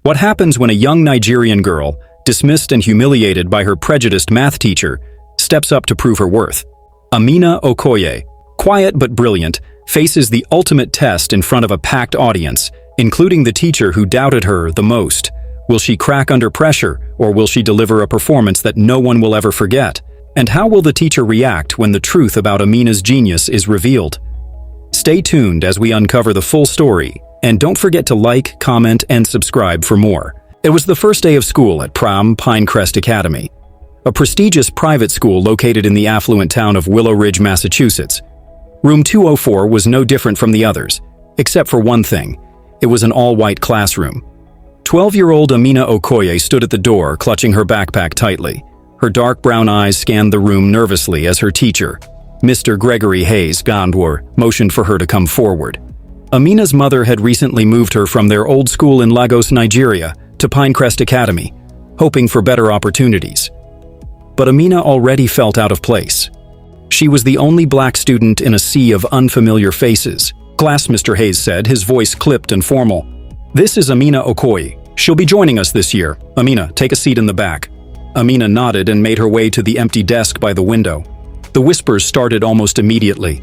What happens when a young Nigerian girl, dismissed and humiliated by her prejudiced math teacher, steps up to prove her worth? Amina Okoye, quiet but brilliant, faces the ultimate test in front of a packed audience, including the teacher who doubted her the most. Will she crack under pressure, or will she deliver a performance that no one will ever forget? And how will the teacher react when the truth about Amina's genius is revealed? Stay tuned as we uncover the full story, and don't forget to like, comment, and subscribe for more. It was the first day of school at Pinecrest Academy, a prestigious private school located in the affluent town of Willow Ridge, Massachusetts. Room 204 was no different from the others, except for one thing. It was an all-white classroom. 12-year-old Amina Okoye stood at the door, clutching her backpack tightly. Her dark brown eyes scanned the room nervously as her teacher, Mr. Gregory Hayes Gandwar, motioned for her to come forward. Amina's mother had recently moved her from their old school in Lagos, Nigeria, to Pinecrest Academy, hoping for better opportunities. But Amina already felt out of place. She was the only black student in a sea of unfamiliar faces. "Class," Mr. Hayes said, his voice clipped and formal. "This is Amina Okoye. She'll be joining us this year. Amina, take a seat in the back." Amina nodded and made her way to the empty desk by the window. The whispers started almost immediately.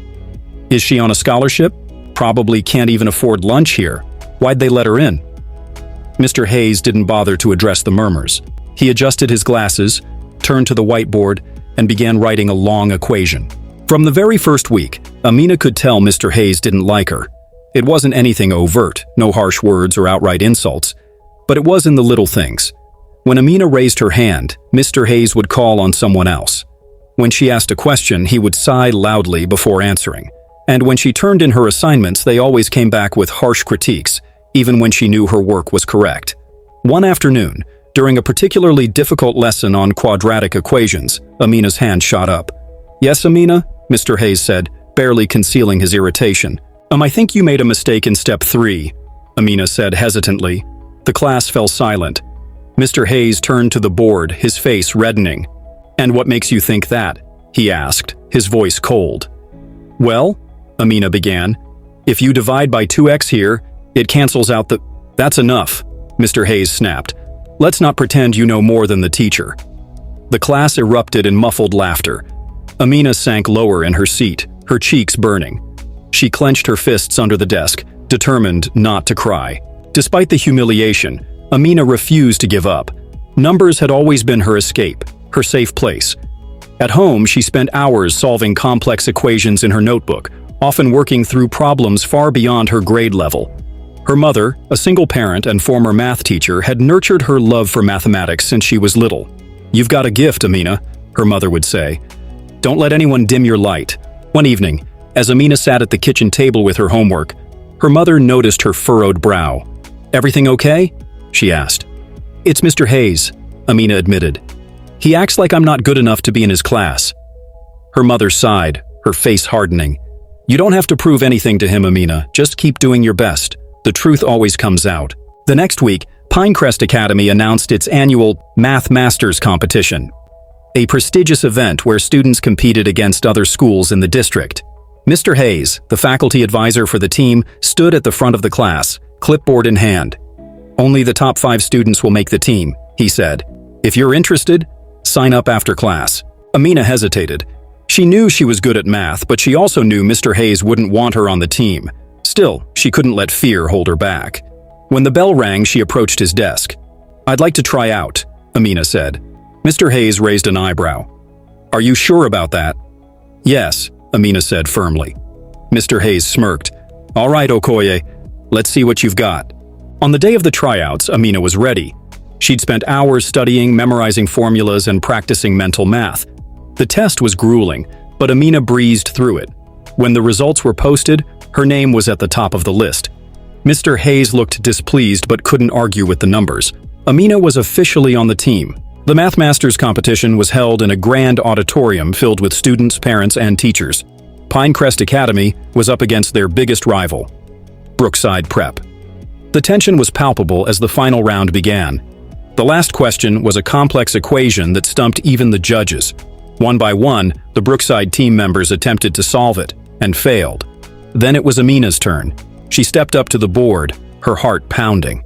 "Is she on a scholarship? Probably can't even afford lunch here. Why'd they let her in?" Mr. Hayes didn't bother to address the murmurs. He adjusted his glasses, turned to the whiteboard, and began writing a long equation. From the very first week, Amina could tell Mr. Hayes didn't like her. It wasn't anything overt, no harsh words or outright insults, but it was in the little things. When Amina raised her hand, Mr. Hayes would call on someone else. When she asked a question, he would sigh loudly before answering. And when she turned in her assignments, they always came back with harsh critiques, even when she knew her work was correct. One afternoon, during a particularly difficult lesson on quadratic equations, Amina's hand shot up. "Yes, Amina?" Mr. Hayes said, barely concealing his irritation. I think you made a mistake in step 3, Amina said hesitantly. The class fell silent. Mr. Hayes turned to the board, his face reddening. "And what makes you think that?" he asked, his voice cold. "Well," Amina began, "if you divide by 2x here, it cancels out the—" "That's enough," Mr. Hayes snapped. "Let's not pretend you know more than the teacher." The class erupted in muffled laughter. Amina sank lower in her seat, her cheeks burning. She clenched her fists under the desk, determined not to cry. Despite the humiliation, Amina refused to give up. Numbers had always been her escape, her safe place. At home, she spent hours solving complex equations in her notebook, often working through problems far beyond her grade level. Her mother, a single parent and former math teacher, had nurtured her love for mathematics since she was little. "You've got a gift, Amina," her mother would say. "Don't let anyone dim your light." One evening, as Amina sat at the kitchen table with her homework, her mother noticed her furrowed brow. "Everything okay?" she asked. "It's Mr. Hayes," Amina admitted. "He acts like I'm not good enough to be in his class." Her mother sighed, her face hardening. "You don't have to prove anything to him, Amina. Just keep doing your best. The truth always comes out." The next week, Pinecrest Academy announced its annual Math Masters competition, a prestigious event where students competed against other schools in the district. Mr. Hayes, the faculty advisor for the team, stood at the front of the class, clipboard in hand. "Only the top 5 students will make the team," he said. "If you're interested, sign up after class." Amina hesitated. She knew she was good at math, but she also knew Mr. Hayes wouldn't want her on the team. Still, she couldn't let fear hold her back. When the bell rang, she approached his desk. "I'd like to try out," Amina said. Mr. Hayes raised an eyebrow. "Are you sure about that?" "Yes," Amina said firmly. Mr. Hayes smirked. "All right, Okoye, let's see what you've got." On the day of the tryouts, Amina was ready. She'd spent hours studying, memorizing formulas, and practicing mental math. The test was grueling, but Amina breezed through it. When the results were posted, her name was at the top of the list. Mr. Hayes looked displeased but couldn't argue with the numbers. Amina was officially on the team. The Math Masters competition was held in a grand auditorium filled with students, parents, and teachers. Pinecrest Academy was up against their biggest rival, Brookside Prep. The tension was palpable as the final round began. The last question was a complex equation that stumped even the judges. One by one, the Brookside team members attempted to solve it, and failed. Then it was Amina's turn. She stepped up to the board, her heart pounding.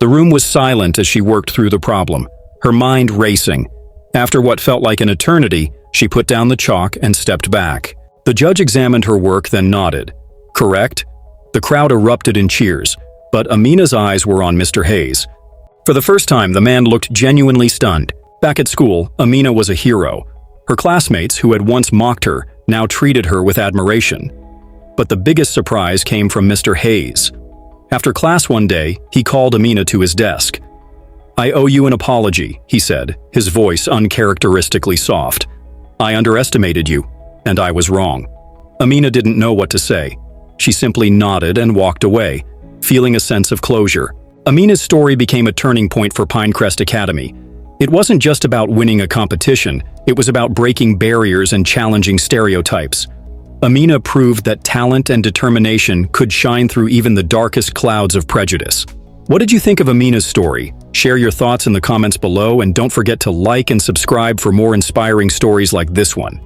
The room was silent as she worked through the problem, her mind racing. After what felt like an eternity, she put down the chalk and stepped back. The judge examined her work, then nodded. Correct? The crowd erupted in cheers, but Amina's eyes were on Mr. Hayes. For the first time, the man looked genuinely stunned. Back at school, Amina was a hero. Her classmates, who had once mocked her, now treated her with admiration. But the biggest surprise came from Mr. Hayes. After class one day, he called Amina to his desk. "I owe you an apology," he said, his voice uncharacteristically soft. "I underestimated you, and I was wrong." Amina didn't know what to say. She simply nodded and walked away, feeling a sense of closure. Amina's story became a turning point for Pinecrest Academy. It wasn't just about winning a competition, it was about breaking barriers and challenging stereotypes. Amina proved that talent and determination could shine through even the darkest clouds of prejudice. What did you think of Amina's story? Share your thoughts in the comments below, and don't forget to like and subscribe for more inspiring stories like this one.